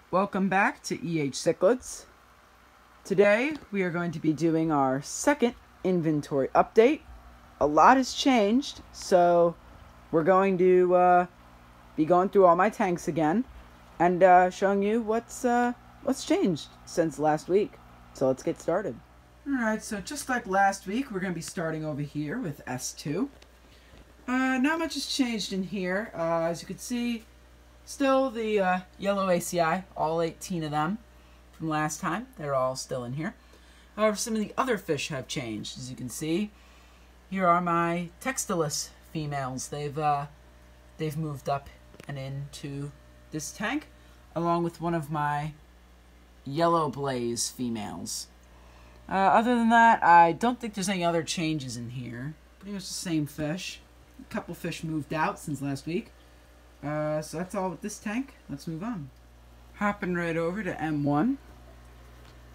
Welcome back to EHCichlids. Today we are going to be doing our second inventory update. A lot has changed, so we're going to be going through all my tanks again and showing you what's changed since last week. So let's get started. Alright, so just like last week, we're going to be starting over here with S2. Not much has changed in here. As you can see, still the yellow ACI, all 18 of them from last time. They're all still in here. However, some of the other fish have changed. As you can see, here are my Textilis females. They've moved up and into this tank, along with one of my yellow blaze females. Other than that, I don't think there's any other changes in here. Pretty much the same fish. A couple fish moved out since last week. So that's all with this tank. Let's move on. Hopping right over to M1.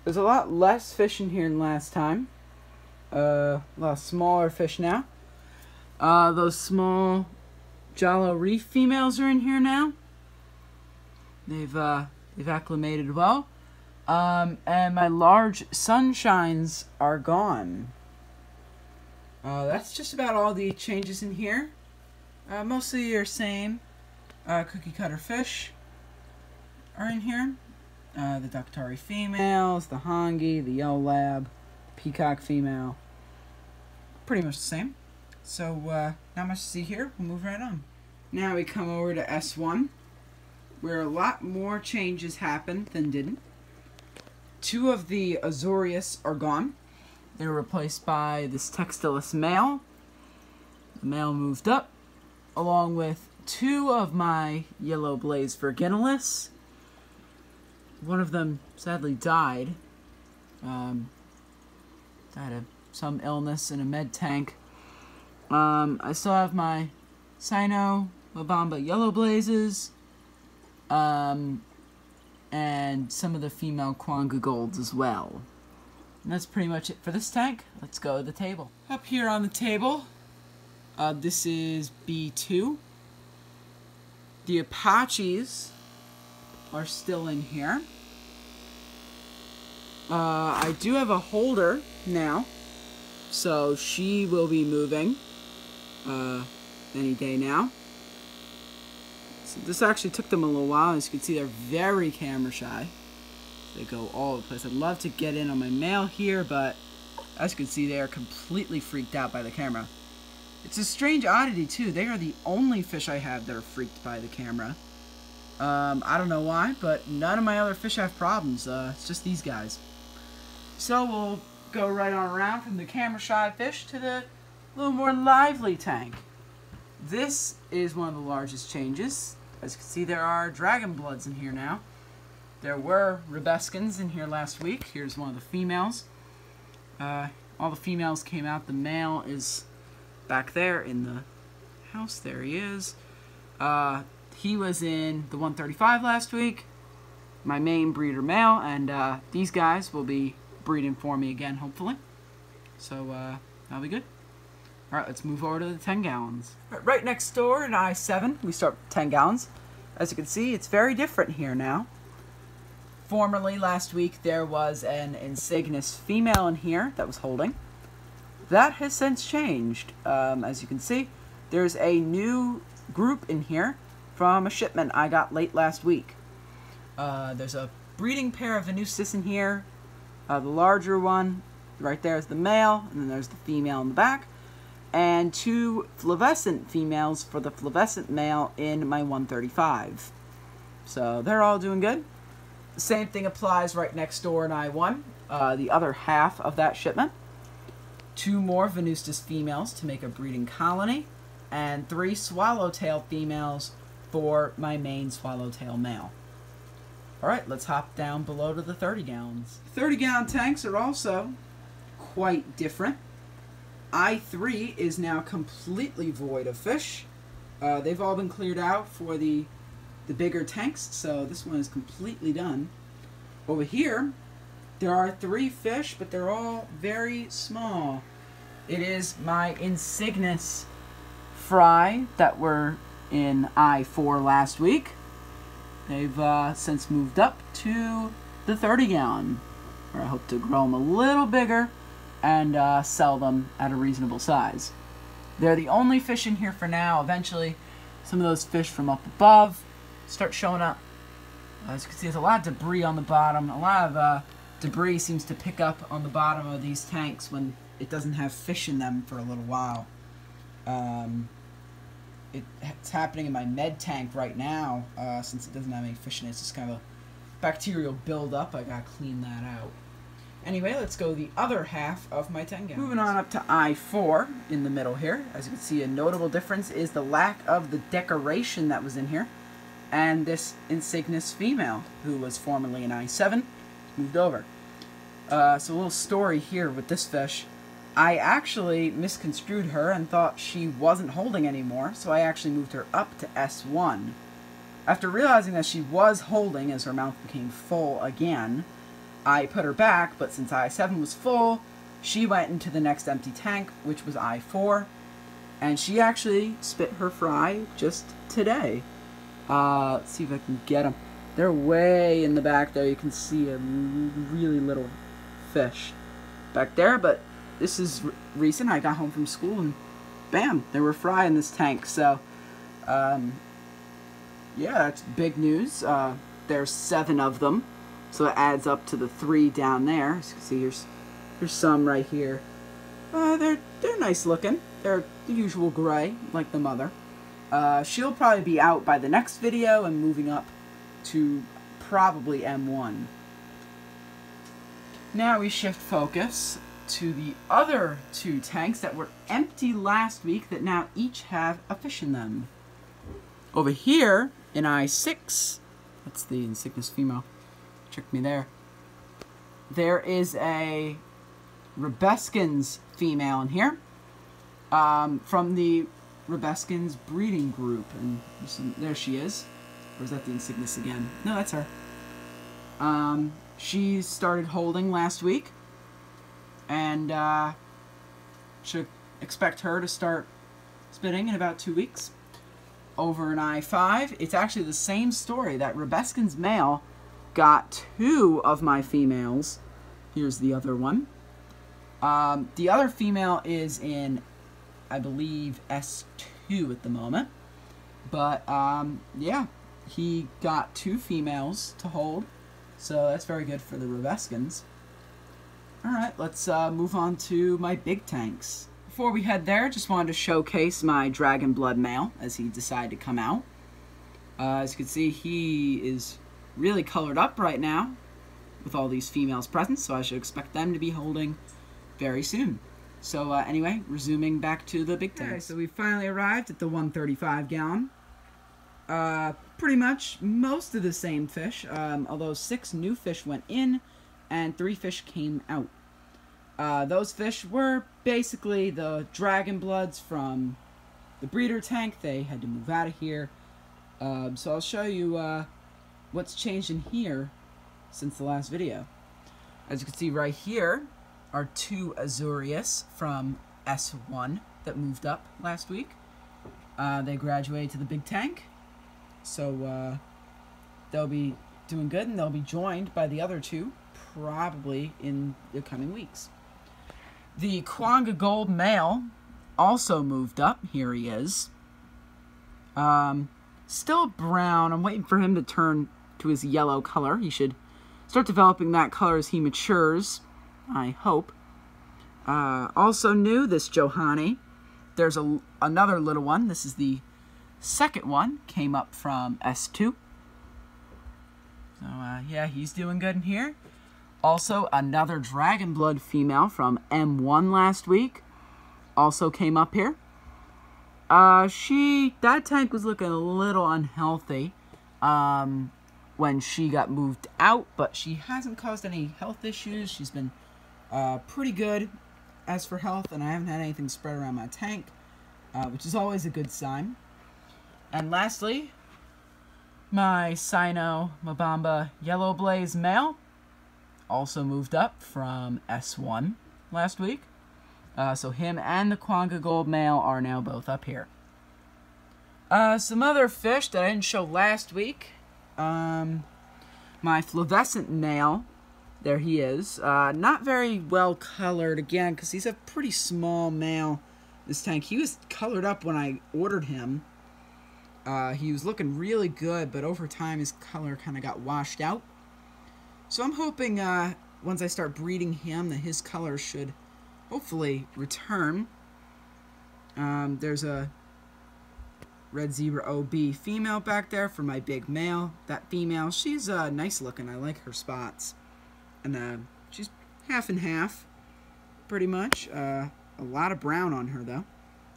There's a lot less fish in here than last time. A lot smaller fish now. Those small Jalo Reef females are in here now. They've acclimated well. And my large sunshines are gone. That's just about all the changes in here. Mostly your same cookie cutter fish are in here. The Ductari females, the Hongi, the Yellow Lab, Peacock female. Pretty much the same. So, not much to see here. We'll move right on. Now we come over to S1, where a lot more changes happened than didn't. Two of the Azorius are gone. They were replaced by this Textilis male. The male moved up, along with two of my yellow blaze Virginilis. One of them sadly died. Died of some illness in a med tank. I still have my Sino Mabamba yellow blazes. And some of the female Kwanga golds as well. And that's pretty much it for this tank. Let's go to the table. Up here on the table, this is B2. The Apaches are still in here. I do have a holder now, so she will be moving any day now. So this actually took them a little while. As you can see, they're very camera shy. They go all over the place. I'd love to get in on my male here, but as you can see, they are completely freaked out by the camera. It's a strange oddity, too. They are the only fish I have that are freaked by the camera. I don't know why, but none of my other fish have problems. It's just these guys. So we'll go right on around from the camera shy fish to the little more lively tank. This is one of the largest changes. As you can see, there are Dragon Bloods in here now. There were Rebeskins in here last week. Here's one of the females. All the females came out. The male is back there in the house. There he is. He was in the 135 last week. My main breeder male. And these guys will be breeding for me again, hopefully. So that'll be good. Alright, let's move over to the 10 gallons. Right next door in I-7, we start with 10 gallons. As you can see, it's very different here now. Formerly, last week, there was an Insignis female in here that was holding. That has since changed. As you can see, there's a new group in here from a shipment I got late last week. There's a breeding pair of Venustus in here. The larger one, right there is the male, and then there's the female in the back. And two flavescent females for the flavescent male in my 135. So they're all doing good. The same thing applies right next door in I-1, the other half of that shipment. Two more Venustus females to make a breeding colony, and 3 swallowtail females for my main swallowtail male. Alright, let's hop down below to the 30 gallons. 30-gallon tanks are also quite different. I-3 is now completely void of fish. They've all been cleared out for the bigger tanks, so this one is completely done. Over here, there are 3 fish, but they're all very small. It is my Insignis fry that were in I-4 last week. They've since moved up to the 30-gallon, where I hope to grow them a little bigger and sell them at a reasonable size. They're the only fish in here for now. Eventually, some of those fish from up above start showing up. As you can see, there's a lot of debris on the bottom. A lot of debris seems to pick up on the bottom of these tanks when it doesn't have fish in them for a little while. It's happening in my med tank right now, since it doesn't have any fish in it. It's just kind of a bacterial buildup. I gotta clean that out. Anyway, let's go the other half of my 10-gallon. Moving on up to I4 in the middle here. As you can see, a notable difference is the lack of the decoration that was in here. And this Insignis female, who was formerly an I7, moved over. So a little story here with this fish. I actually misconstrued her and thought she wasn't holding anymore, so I actually moved her up to S1. After realizing that she was holding as her mouth became full again, I put her back, but since I7 was full, she went into the next empty tank, which was I4, and she actually spit her fry just today. Let's see if I can get them. They're way in the back there. You can see a really little fish back there, but this is recent. I got home from school and bam, there were fry in this tank. So, yeah, that's big news. There's 7 of them. So it adds up to the 3 down there. As you can see, here's some right here. They're nice looking. They're the usual gray, like the mother. She'll probably be out by the next video and moving up to probably M1. Now we shift focus to the other 2 tanks that were empty last week that now each have a fish in them. Over here in I6, that's the Insignis female. Tricked me there. There is a Rebeskins female in here, from the Rebeskins breeding group, and there she is. Or is that the Insignis again? No, that's her. She started holding last week, and should expect her to start spitting in about 2 weeks. Over in I5, it's actually the same story. That Rebeskins male got 2 of my females. Here's the other one. The other female is in, I believe, S2 at the moment. But, yeah, he got 2 females to hold. So that's very good for the Rebeskins. Alright, let's move on to my big tanks. Before we head there, just wanted to showcase my Dragon Blood male as he decided to come out. As you can see, he is really colored up right now with all these females present, so I should expect them to be holding very soon. So anyway, resuming back to the big tanks. Okay, so we finally arrived at the 135-gallon. Pretty much most of the same fish, although 6 new fish went in and 3 fish came out. Those fish were basically the Dragon Bloods from the breeder tank. They had to move out of here. So I'll show you what's changed in here since the last video. As you can see right here are 2 Azurius from S1 that moved up last week. They graduated to the big tank, so they'll be doing good, and they'll be joined by the other 2 probably in the coming weeks. The Quanga Gold male also moved up. Here he is. Still brown. I'm waiting for him to turn to his yellow color. He should start developing that color as he matures, I hope. Also new, this Johanni. There's another little one. This is the second one. Came up from S2. So, yeah, he's doing good in here. Also, another Dragon Blood female from M1 last week. Also came up here. That tank was looking a little unhealthy when she got moved out, but she hasn't caused any health issues. She's been pretty good as for health, and I haven't had anything spread around my tank, which is always a good sign. And lastly, my Sino Mabamba Yellow Blaze male also moved up from S1 last week. So him and the Quanga Gold male are now both up here. Some other fish that I didn't show last week My fluorescent male, there he is. Not very well colored again, because he's a pretty small male, this tank. He was colored up when I ordered him. He was looking really good, but over time his color kind of got washed out. So I'm hoping once I start breeding him that his color should hopefully return. There's a red zebra OB female back there for my big male. That female, she's nice looking. I like her spots. And she's half and half, pretty much. A lot of brown on her, though.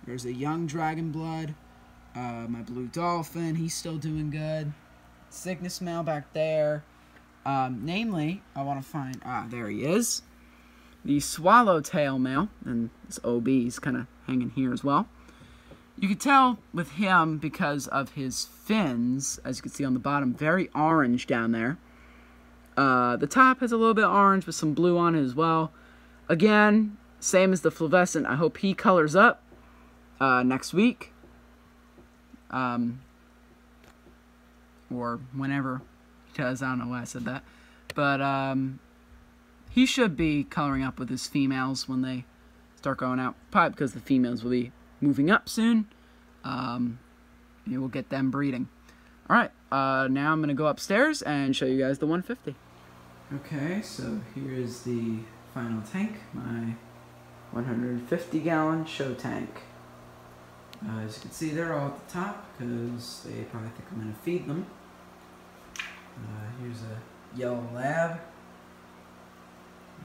There's a young dragon blood. My blue dolphin, he's still doing good. Cygnus male back there. Namely, I want to find... there he is. The swallowtail male. And this OB is kind of hanging here as well. You can tell with him because of his fins, as you can see on the bottom, very orange down there. The top has a little bit orange with some blue on it as well. Again, same as the fluorescent. I hope he colors up next week. Or whenever, because I don't know why I said that. But he should be coloring up with his females when they start going out. Probably because the females will be moving up soon. You will get them breeding. Alright, now I'm going to go upstairs and show you guys the 150. Okay, so here is the final tank, my 150-gallon show tank. As you can see, they're all at the top because they probably think I'm going to feed them. Here's a yellow lab.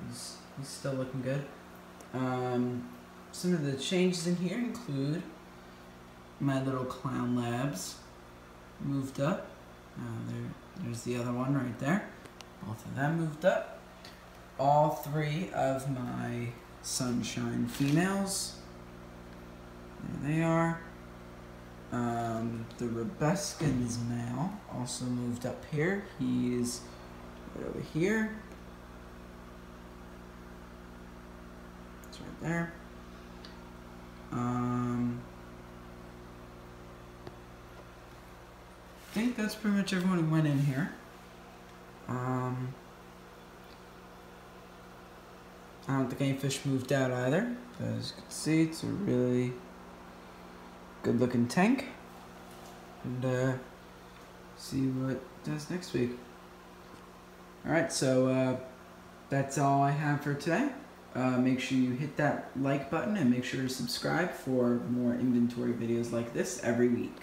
He's still looking good. Some of the changes in here include my little clown labs moved up. There's the other one right there. Both of them moved up. All three of my sunshine females. There they are. The Rebuscans male also moved up here. He's right over here. It's right there. I think that's pretty much everyone who went in here. I don't think any fish moved out either. As you can see, it's a really good looking tank. And see what it does next week. Alright, so that's all I have for today. Make sure you hit that like button and make sure to subscribe for more inventory videos like this every week.